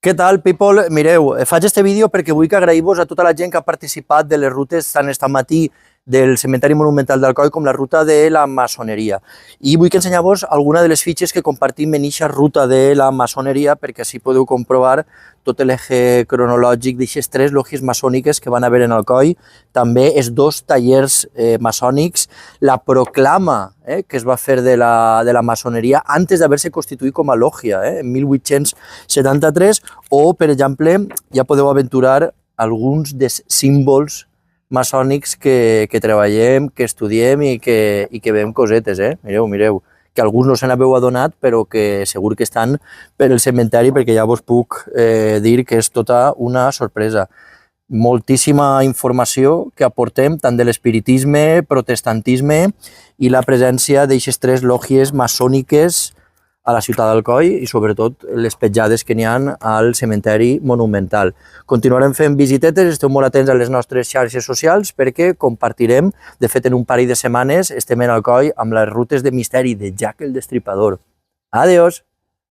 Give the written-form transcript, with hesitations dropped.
Què tal, people? Mireu, faig este vídeo perquè vull que agraïu-vos a tota la gent que ha participat de les rutes tant esta matí del Cementeri Monumental d'Alcoi com la ruta de la maçoneria. I vull ensenyar-vos alguna de les fitxes que compartim en aquesta ruta de la maçoneria perquè així podeu comprovar tot l'eje cronològic d'aquestes tres logies maçòniques que van haver en Alcoi, també els dos tallers maçònics, la proclama que es va fer de la maçoneria antes d'haver-se constituït com a lògia, en 1873, o, per exemple, ja podeu aventurar alguns dels símbols maçònics que treballem, que estudiem i que veiem cosetes, mireu, que alguns no se n'haveu adonat, però que segur que estan per el cementeri, perquè ja vos puc dir que és tota una sorpresa. Moltíssima informació que aportem tant de l'espiritisme, protestantisme i la presència d'aquestes tres lògies maçòniques a la ciutat d'Alcoi i sobretot les petjades que n'hi ha al cementeri monumental. Continuarem fent visitetes, esteu molt atents a les nostres xarxes socials perquè compartirem, de fet en un parell de setmanes estem en Alcoi amb les rutes de misteri de Jack el Destripador. Adiós!